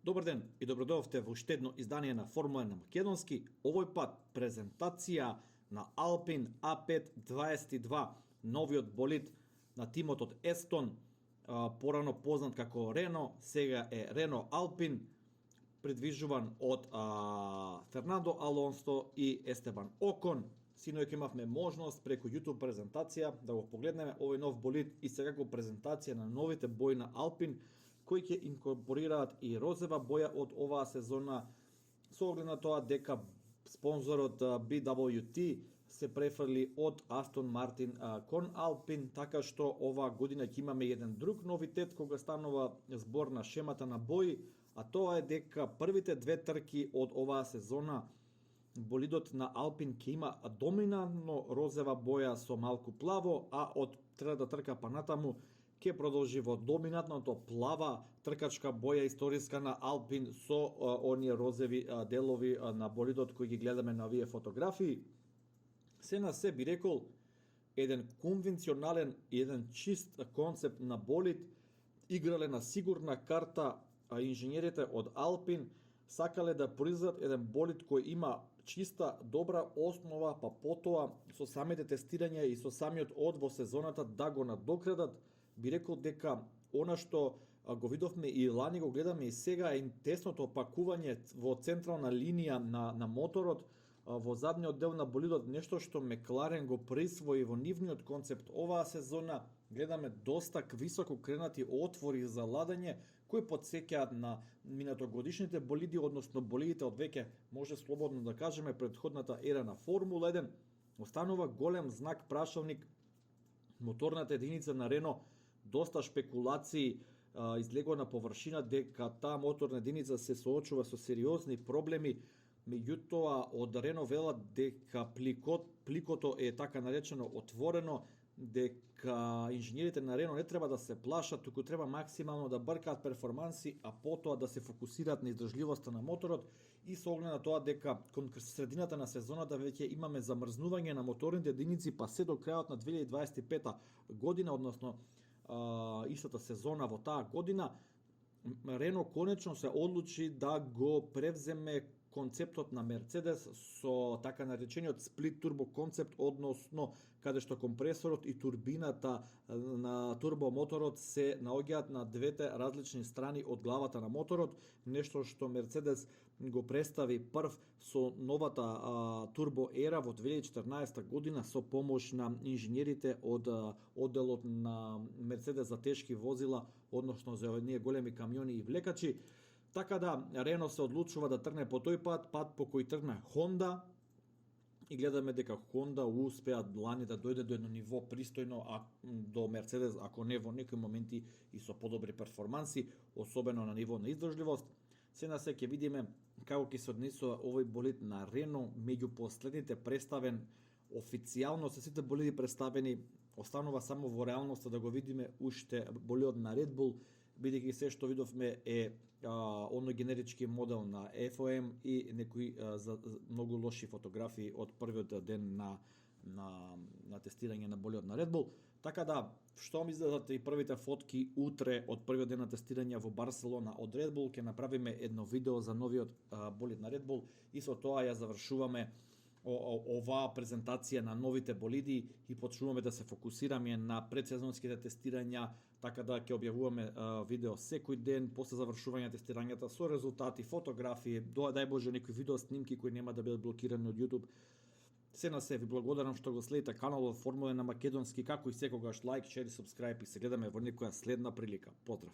Добар ден и добродојавте во уште едно издание на Формула на македонски. Овој пат презентација на Alpine A522, новиот болид на тимот од Естон, порано познат како Рено, сега е Рено Alpine, придвижуван од Фернандо Алонсо и Естебан Окон. Синоќ имавме можност преку YouTube презентација да го погледнеме овој нов болид и секако презентација на новите бои на Alpine, кои ќе инкорпорираат и розова боја од оваа сезона, со оглед на тоа дека спонзорот BWT се префрли од Астон Мартин кон Alpine, така што оваа година ќе имаме еден друг новитет кога станува збор на шемата на бои, а тоа е дека првите две трки од оваа сезона болидот на Alpine ќе има доминантно розова боја со малку плаво, а од третата трка па натаму ќе продолжи во доминантното плава тркачка боја историска на Alpine со оние розеви делови на болидот кои ги гледаме на овие фотографии. Се на се би рекол еден конвенционален и еден чист концепт на болид, играле на сигурна карта, а инженерите од Alpine сакале да произведат еден болид кој има чиста, добра основа, па потоа со самите тестирања и со самиот од во сезоната да го надокрадат. Би рекол дека она што го видовме и лани, го гледаме и сега, е тесното пакување во централна линија на моторот, во задниот дел на болидот, нешто што Мекларен го присвои во нивниот концепт оваа сезона. Гледаме доста високо кренати отвори за ладење, кои потсеќаат на минатогодишните болиди, односно болидите од веќе, може слободно да кажеме, предходната ера на Формула 1. Останува голем знак прашалник моторната единица на Рено. Доста шпекулации излегува на површина дека таа моторна единица се соочува со сериозни проблеми. Меѓутоа, од Рено велат дека пликото е така наречено отворено, дека инженерите на Рено не треба да се плашат, туку треба максимално да бркаат перформанси, а потоа да се фокусираат на издржливоста на моторот, и со оглед на тоа дека кон средината на сезоната веќе имаме замрзнување на моторните единици, па се до крајот на 2025 година, односно истата сезона во таа година, Рено конечно се одлучи да го превземе концептот на Мерцедес со така наречениот сплит турбо концепт, односно каде што компресорот и турбината на турбомоторот се наоѓаат на двете различни страни од главата на моторот, нешто што Мерцедес го представи прв со новата турбо ера во 2014 година со помош на инженерите од одделот на Мерцедес за тешки возила, односно за оние големи камиони и влекачи. Така да, Рено се одлучува да тргне по тој пат по кој тргна Honda, и гледаме дека Honda успеат лани да дојде до едно ниво пристојно до Мерцедес, ако не во некои моменти и со подобри перформанси, особено на ниво на издржливост. Се на се ќе видиме како ќе се однесува овој болид на Рено меѓу последните представен. Официјално се сите болиди представени, останува само во реалноста да го видиме уште болидот на Red Bull, бидејќи се што видовме е оно генерички модел на FOM и некои многу лоши фотографии од првиот ден на тестирање на болидот на Red Bull. Така да, што ми изгледат и првите фотки утре од првиот ден на тестирање во Барселона од Red Bull, ќе направиме едно видео за новиот болид на Red Bull и со тоа ја завршуваме оваа презентација на новите болиди и почнуваме да се фокусираме на предсезонските тестирања, така да ќе објавуваме видео секој ден после завршување тестирањата со резултати, фотографии, дај Боже некои видео снимки кои нема да бидат блокирани од YouTube. Се на се ви благодарам што го следите каналот Формула на македонски, како и секогаш лайк, шер и субскрајб, и се гледаме во некоја следна прилика. Поздрав!